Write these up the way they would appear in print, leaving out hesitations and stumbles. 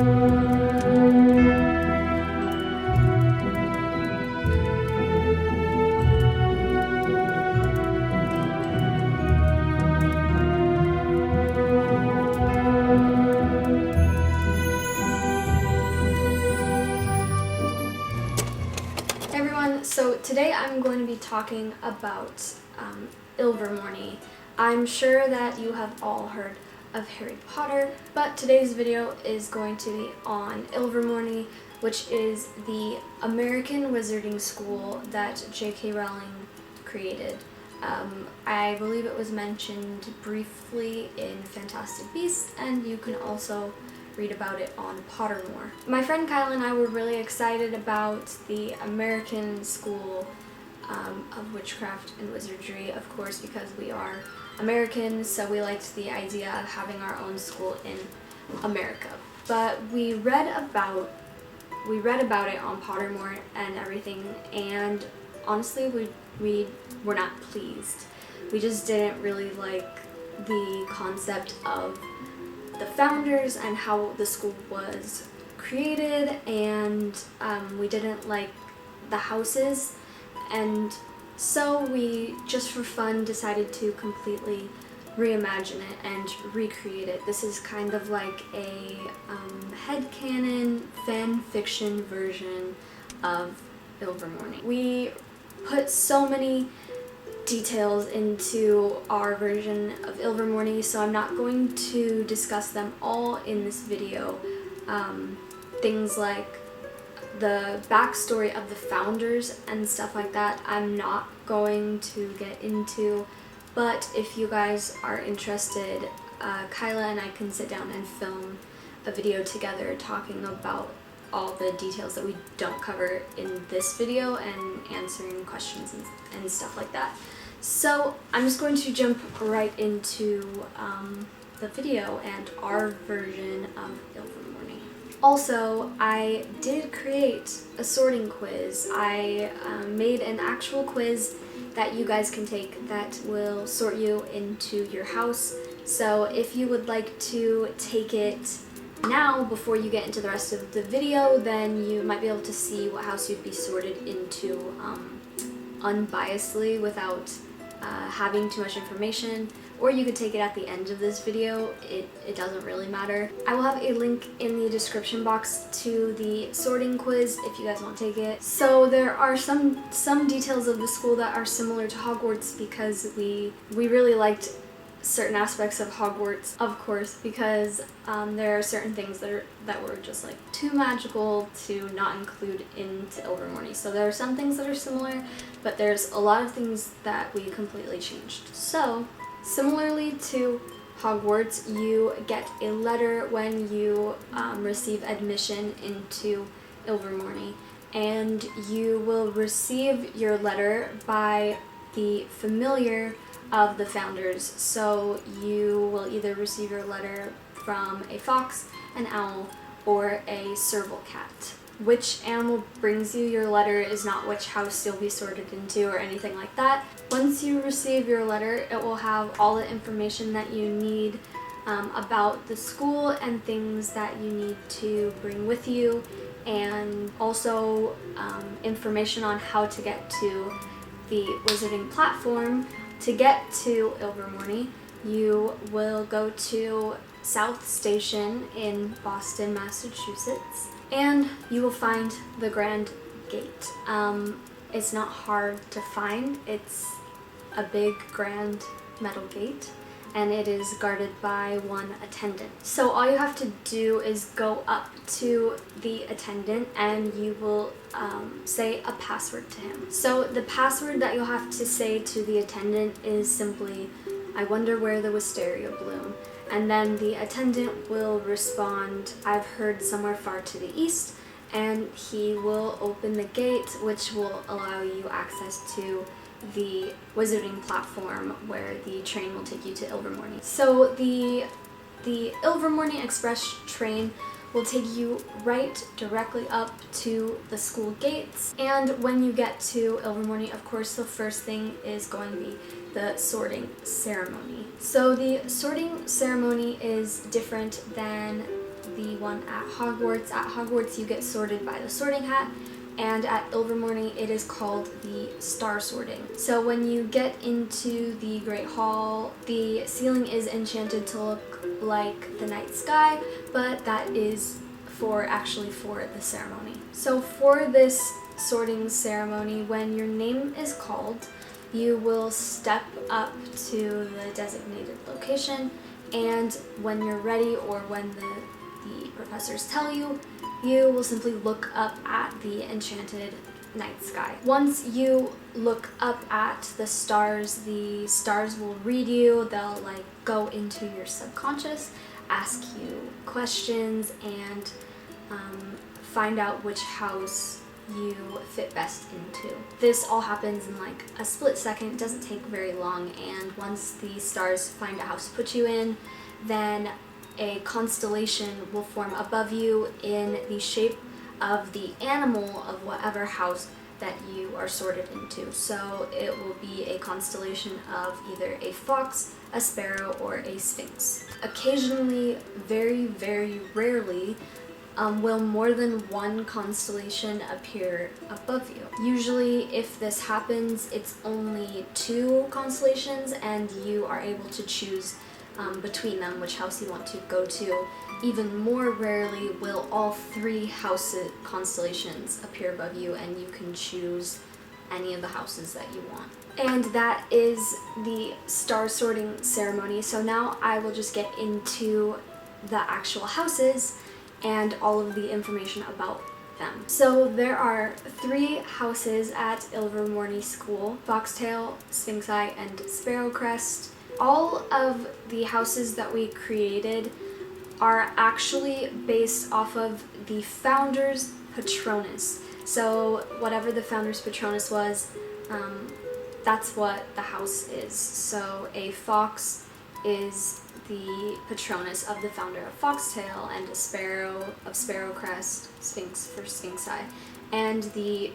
So today I'm going to be talking about Ilvermorny. I'm sure that you have all heard of Harry Potter, but today's video is going to be on Ilvermorny, which is the American wizarding school that JK Rowling created. I believe it was mentioned briefly in Fantastic Beasts, and you can also read about it on Pottermore. My friend Kaila and I were really excited about the American School of Witchcraft and Wizardry, of course, because we are Americans, so we liked the idea of having our own school in America. But we read about it on Pottermore and everything, and honestly, we were not pleased. We just didn't really like the concept of the founders and how the school was created, and we didn't like the houses, and so we just for fun decided to completely reimagine it and recreate it. This is kind of like a headcanon fan fiction version of Ilvermorny. We put so many details into our version of Ilvermorny, so I'm not going to discuss them all in this video. Things like the backstory of the founders and stuff like that I'm not going to get into, but if you guys are interested, Kaila and I can sit down and film a video together talking about all the details that we don't cover in this video and answering questions and stuff like that. So I'm just going to jump right into the video and our version of Ilvermorny. Also, I did create a sorting quiz. I made an actual quiz that you guys can take that will sort you into your house. So if you would like to take it now before you get into the rest of the video, then you might be able to see what house you'd be sorted into unbiasedly without having too much information, or you could take it at the end of this video. It doesn't really matter. I will have a link in the description box to the sorting quiz if you guys want to take it. So there are some details of the school that are similar to Hogwarts because we really liked certain aspects of Hogwarts, of course, because there are certain things that were just like too magical to not include into Ilvermorny. So there are some things that are similar, but there's a lot of things that we completely changed. So similarly to Hogwarts, you get a letter when you receive admission into Ilvermorny, and you will receive your letter by the familiar of the founders. So you will either receive your letter from a fox, an owl, or a serval cat. Which animal brings you your letter is not which house you'll be sorted into or anything like that. Once you receive your letter, it will have all the information that you need about the school and things that you need to bring with you, and also information on how to get to the wizarding platform. To get to Ilvermorny, you will go to South Station in Boston, Massachusetts, and you will find the Grand Gate. It's not hard to find. It's a big grand metal gate, and it is guarded by one attendant. So all you have to do is go up to the attendant and you will say a password to him. So the password that you'll have to say to the attendant is simply, "I wonder where the wisteria bloom." And then the attendant will respond, "I've heard somewhere far to the east," and he will open the gate, which will allow you access to the wizarding platform where the train will take you to Ilvermorny. So the Ilvermorny Express train will take you right directly up to the school gates, and when you get to Ilvermorny, of course, the first thing is going to be the sorting ceremony. So the sorting ceremony is different than the one at Hogwarts. At Hogwarts you get sorted by the sorting hat, and at Ilvermorny it is called the star sorting. So when you get into the Great Hall, the ceiling is enchanted to look like the night sky, but that is actually for the ceremony. So for this sorting ceremony, when your name is called, you will step up to the designated location, and when you're ready or when the professors tell you, you will simply look up at the enchanted night sky. Once you look up at the stars will read you. They'll like go into your subconscious, ask you questions, and find out which house you fit best into. This all happens in like a split second. It doesn't take very long, and once the stars find a house to put you in, then a constellation will form above you in the shape of the animal of whatever house that you are sorted into. So it will be a constellation of either a fox, a sparrow, or a sphinx. Occasionally, very, very rarely, will more than one constellation appear above you. Usually, if this happens, it's only 2 constellations, and you are able to choose between them which house you want to go to. Even more rarely will all 3 constellations appear above you, and you can choose any of the houses that you want. And that is the star sorting ceremony. So now I will just get into the actual houses and all of the information about them. So there are 3 houses at Ilvermorny School: Foxtail, Sphinx Eye, and Sparrow Crest. All of the houses that we created are actually based off of the founder's Patronus. So whatever the founder's Patronus was, that's what the house is. So a fox is the Patronus of the founder of Foxtail, and a sparrow of Sparrow Crest, Sphinx for Sphinx Eye. And the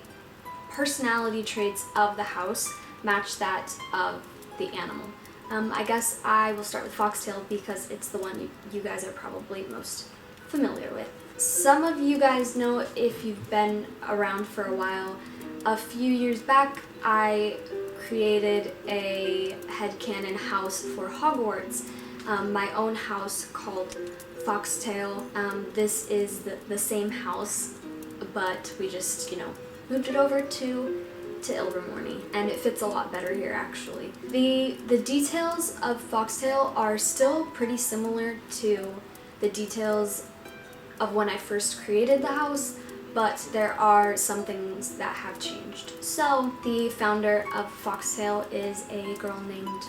personality traits of the house match that of the animal. I guess I will start with Foxtail because it's the one you guys are probably most familiar with. Some of you guys know, if you've been around for a while, a few years back I created a headcanon house for Hogwarts, my own house called Foxtail. This is the same house, but we just, moved it over to Ilvermorny, and it fits a lot better here actually. The details of Foxtail are still pretty similar to the details of when I first created the house, but there are some things that have changed. So the founder of Foxtail is a girl named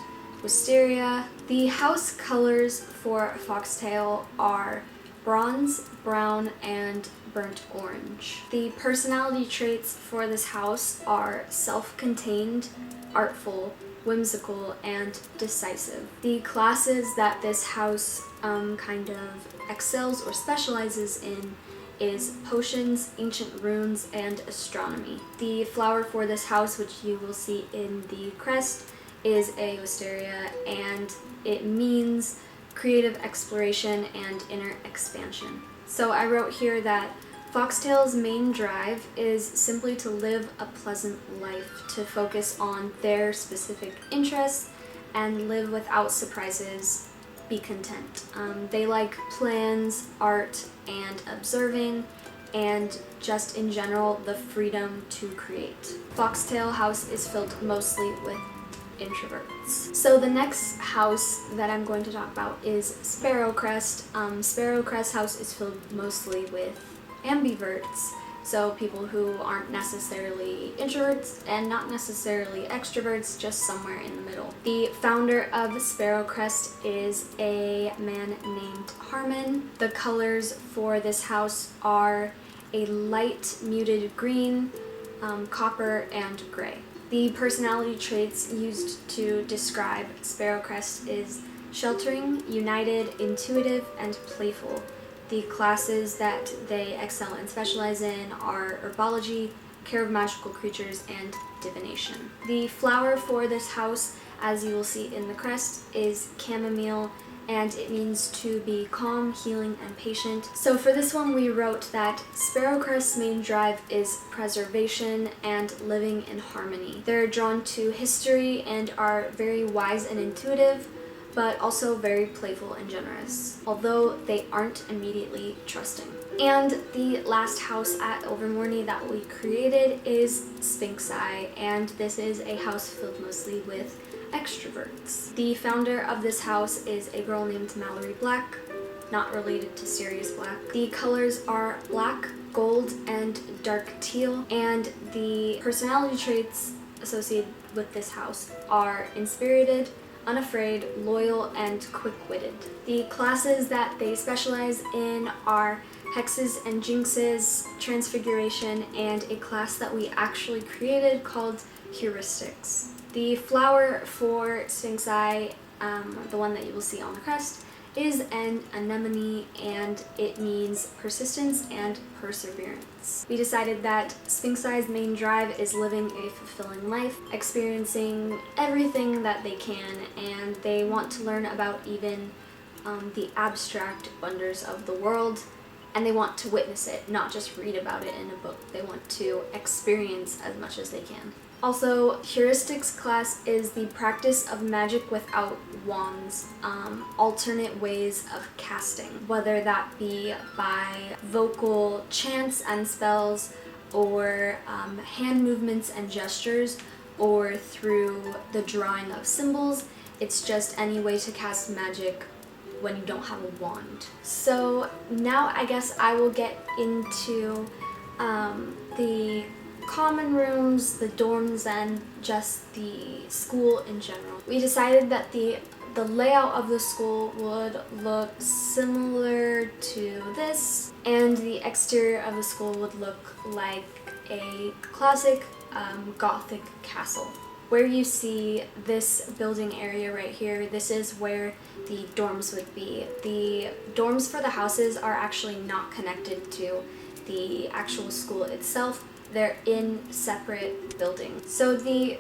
Wisteria. The house colors for Foxtail are bronze, brown, and burnt orange. The personality traits for this house are self-contained, artful, whimsical, and decisive. The classes that this house kind of excels or specializes in is potions, ancient runes, and astronomy. The flower for this house, which you will see in the crest, is a wisteria, and it means creative exploration and inner expansion. So I wrote here that Foxtail's main drive is simply to live a pleasant life, to focus on their specific interests and live without surprises, be content. They like plans, art, and observing, and just in general the freedom to create. Foxtail house is filled mostly with introverts. So the next house that I'm going to talk about is Sparrow Crest. Sparrow Crest house is filled mostly with ambiverts, so people who aren't necessarily introverts and not necessarily extroverts, just somewhere in the middle. The founder of Sparrow Crest is a man named Harmon. The colors for this house are a light muted green, copper, and gray. The personality traits used to describe Sparrow Crest is sheltering, united, intuitive, and playful. The classes that they excel and specialize in are herbology, care of magical creatures, and divination. The flower for this house, as you will see in the crest, is chamomile, and it means to be calm, healing, and patient. So for this one we wrote that Sparrowcrest's main drive is preservation and living in harmony. They're drawn to history and are very wise and intuitive, but also very playful and generous, although they aren't immediately trusting. And the last house at Ilvermorny that we created is Sphinxi, and this is a house filled mostly with extroverts. The founder of this house is a girl named Mallory Black, not related to Sirius Black. The colors are black, gold, and dark teal, and the personality traits associated with this house are inspirited, unafraid, loyal, and quick-witted. The classes that they specialize in are hexes and jinxes, transfiguration, and a class that we actually created called heuristics. The flower for Sphinxi, the one that you will see on the crest, is an anemone, and it means persistence and perseverance. We decided that Sphinxi's main drive is living a fulfilling life, experiencing everything that they can, and they want to learn about even the abstract wonders of the world, and they want to witness it, not just read about it in a book. They want to experience as much as they can. Also, heuristics class is the practice of magic without wands, alternate ways of casting, whether that be by vocal chants and spells, or hand movements and gestures, or through the drawing of symbols. It's just any way to cast magic when you don't have a wand. So now I guess I will get into the common rooms, the dorms, and just the school in general. We decided that the layout of the school would look similar to this, and the exterior of the school would look like a classic Gothic castle. Where you see this building area right here, this is where the dorms would be. The dorms for the houses are actually not connected to the actual school itself. They're in separate buildings. So the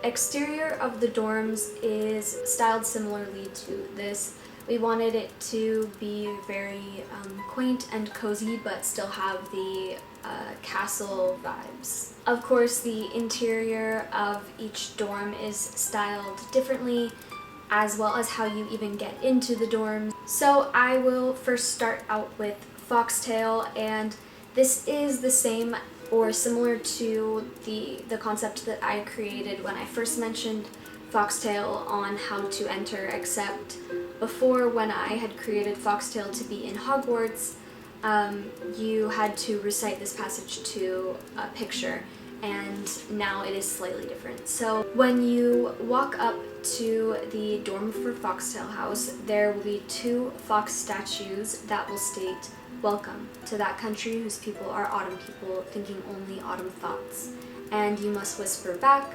exterior of the dorms is styled similarly to this. We wanted it to be very quaint and cozy, but still have the castle vibes. Of course, the interior of each dorm is styled differently, as well as how you even get into the dorms. So I will first start out with Foxtail, and this is the same or similar to the concept that I created when I first mentioned Foxtail on how to enter, except before, when I had created Foxtail to be in Hogwarts, you had to recite this passage to a picture, and now it is slightly different. So when you walk up to the dorm for Foxtail House, there will be 2 fox statues that will state, "Welcome to that country whose people are autumn people, thinking only autumn thoughts." And you must whisper back,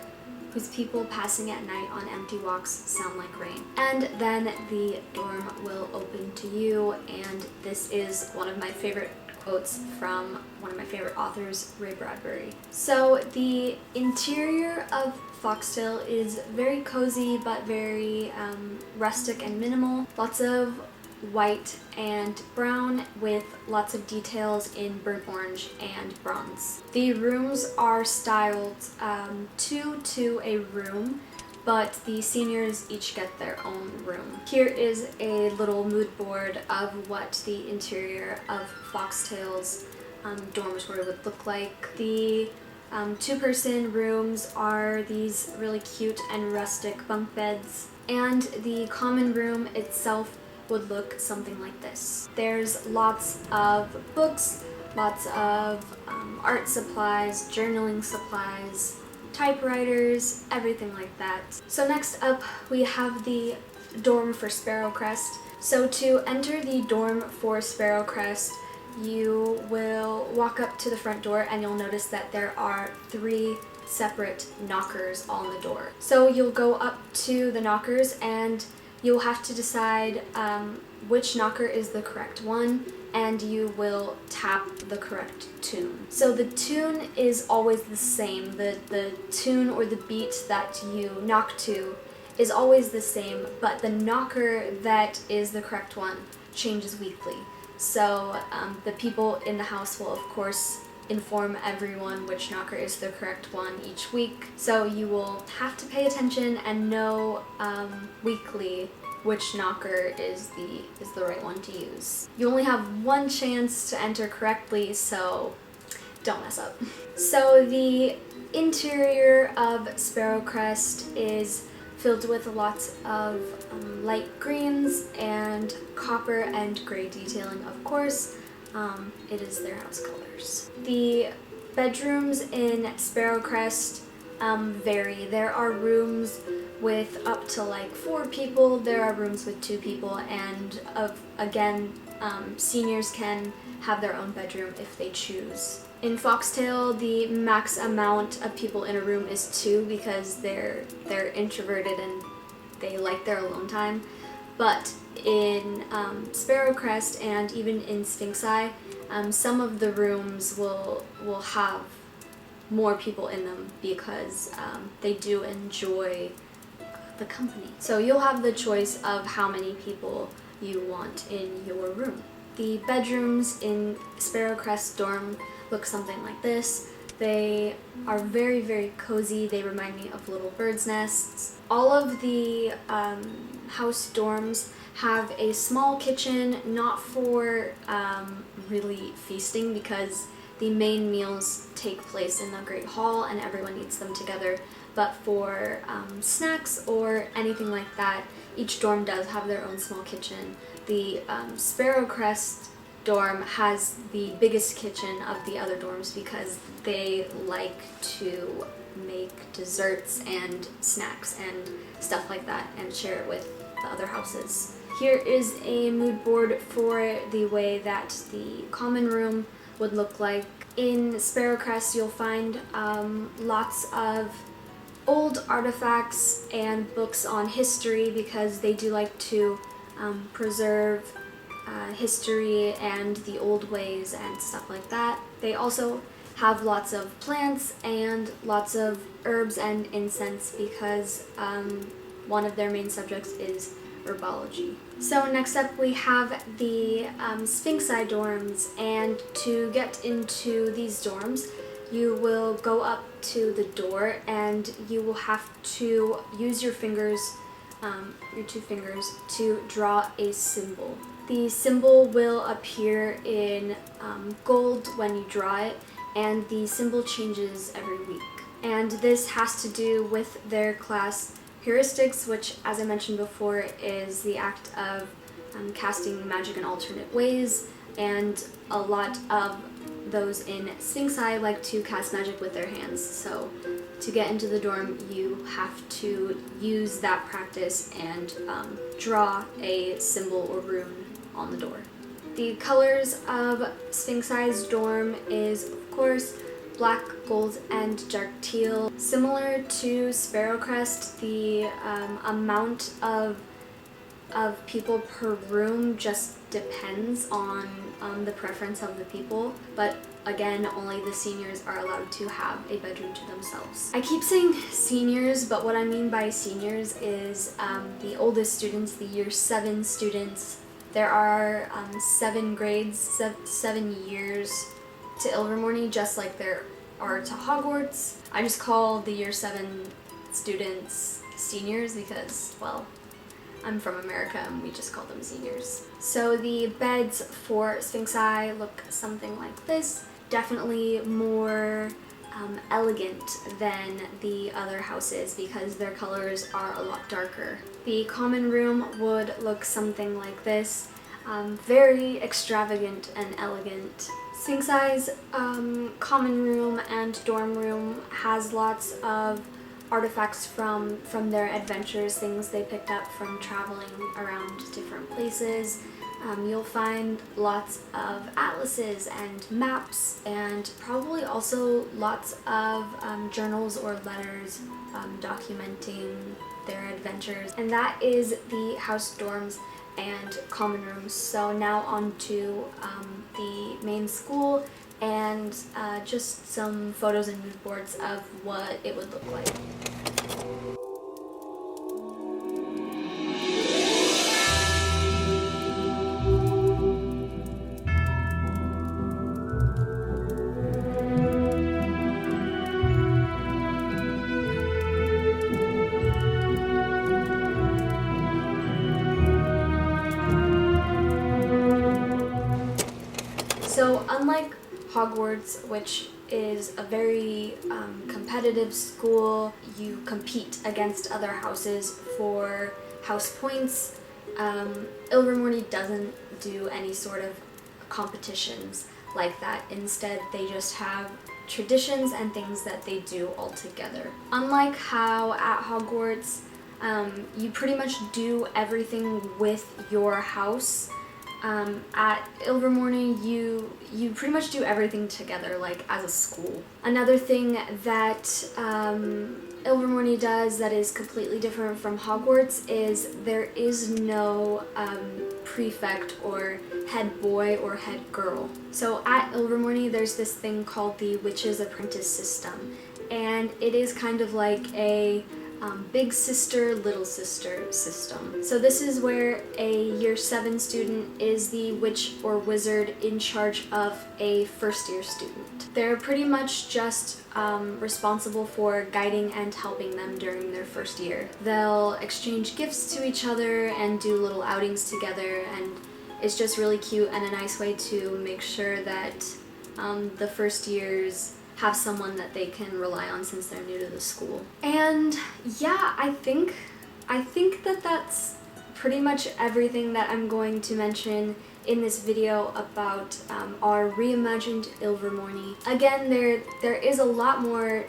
"Whose people passing at night on empty walks sound like rain." And then the dorm will open to you, and this is one of my favorite quotes from one of my favorite authors, Ray Bradbury. So the interior of Foxtail is very cozy, but very rustic and minimal. Lots of white and brown with lots of details in burnt orange and bronze. The rooms are styled 2 to a room, but the seniors each get their own room. Here is a little mood board of what the interior of Foxtail's dormitory would look like. The 2-person rooms are these really cute and rustic bunk beds, and the common room itself would look something like this. There's lots of books, lots of art supplies, journaling supplies, typewriters, everything like that. So next up we have the dorm for Sparrowcrest. So to enter the dorm for Sparrowcrest, you will walk up to the front door and you'll notice that there are 3 separate knockers on the door. So you'll go up to the knockers and you'll have to decide which knocker is the correct one, and you will tap the correct tune. So the tune is always the same. The tune or the beat that you knock to is always the same, but the knocker that is the correct one changes weekly. So the people in the house will of course inform everyone which knocker is the correct one each week. So you will have to pay attention and know weekly which knocker is the right one to use. You only have one chance to enter correctly, so don't mess up. So the interior of Sparrow Crest is filled with lots of light greens and copper and gray detailing, of course. It is their house colors. The bedrooms in Sparrow Crest vary. There are rooms with up to like 4 people, there are rooms with 2 people, and seniors can have their own bedroom if they choose. In Foxtail, the max amount of people in a room is 2 because they're introverted and they like their alone time. But in Sparrow Crest and even in Sphinx Eye, some of the rooms will have more people in them because they do enjoy the company. So you'll have the choice of how many people you want in your room. The bedrooms in Sparrow Crest dorm look something like this. They are very, very cozy. They remind me of little birds' nests. All of the house dorms have a small kitchen, not for really feasting because the main meals take place in the Great Hall and everyone eats them together, but for snacks or anything like that, each dorm does have their own small kitchen. The Sparrow Crest dorm has the biggest kitchen of the other dorms because they like to make desserts and snacks and stuff like that and share it with the other houses. Here is a mood board for the way that the common room would look like. In Sparrow Crest you'll find lots of old artifacts and books on history because they do like to preserve history and the old ways and stuff like that. They also have lots of plants and lots of herbs and incense because one of their main subjects is herbology. So next up we have the Sphinx Eye dorms, and to get into these dorms you will go up to the door and you will have to use your fingers, your 2 fingers, to draw a symbol. The symbol will appear in gold when you draw it, and the symbol changes every week. And this has to do with their class heuristics, which, as I mentioned before, is the act of casting magic in alternate ways, and a lot of those in Sphinx Eye like to cast magic with their hands. So to get into the dorm you have to use that practice and draw a symbol or rune on the door. The colors of Sphinx Eye's dorm is, of course, black, gold, and dark teal. Similar to Sparrow Crest, the amount of people per room just depends on the preference of the people, but again, only the seniors are allowed to have a bedroom to themselves. I keep saying seniors, but what I mean by seniors is the oldest students, the year 7 students. There are 7 grades, 7 years to Ilvermorny, just like there are to Hogwarts. I just call the year 7 students seniors because, well, I'm from America and we just call them seniors. So the beds for Sphinx Eye look something like this. Definitely more elegant than the other houses because their colors are a lot darker. The common room would look something like this. Very extravagant and elegant. Sphinx Eye's common room and dorm room has lots of artifacts from their adventures, things they picked up from traveling around different places. You'll find lots of atlases and maps, and probably also lots of journals or letters documenting their adventures. And that is the house dorms and common rooms. So now on to the main school and just some photos and mood boards of what it would look like. So unlike Hogwarts, which is a very competitive school, you compete against other houses for house points. Ilvermorny doesn't do any sort of competitions like that. Instead, they just have traditions and things that they do all together. Unlike how at Hogwarts, you pretty much do everything with your house. At Ilvermorny, you pretty much do everything together, like as a school. Another thing that Ilvermorny does that is completely different from Hogwarts is there is no prefect or head boy or head girl. So at Ilvermorny, there's this thing called the Witch's Apprentice system, and it is kind of like a big sister, little sister system. So this is where a year 7 student is the witch or wizard in charge of a first year student. They're pretty much just responsible for guiding and helping them during their first year. They'll exchange gifts to each other and do little outings together, and it's just really cute and a nice way to make sure that the first years have someone that they can rely on since they're new to the school. And yeah, I think that that's pretty much everything that I'm going to mention in this video about our reimagined Ilvermorny. Again, there is a lot more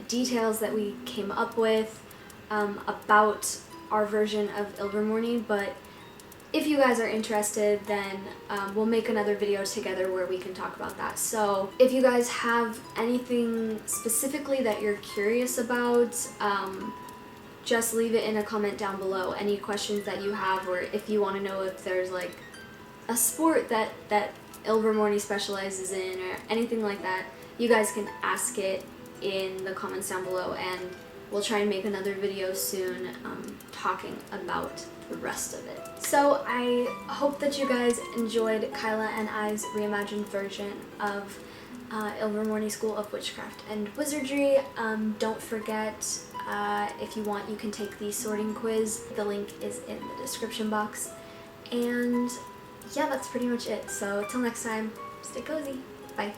details that we came up with about our version of Ilvermorny, but if you guys are interested, then we'll make another video together where we can talk about that. So if you guys have anything specifically that you're curious about, just leave it in a comment down below. Any questions that you have, or if you want to know if there's like a sport that Ilvermorny specializes in or anything like that, you guys can ask it in the comments down below, and we'll try and make another video soon talking about the rest of it. So I hope that you guys enjoyed Kaila and I's reimagined version of Ilvermorny School of Witchcraft and Wizardry. Don't forget, if you want, you can take the sorting quiz. The link is in the description box. And yeah, that's pretty much it. So till next time, stay cozy. Bye.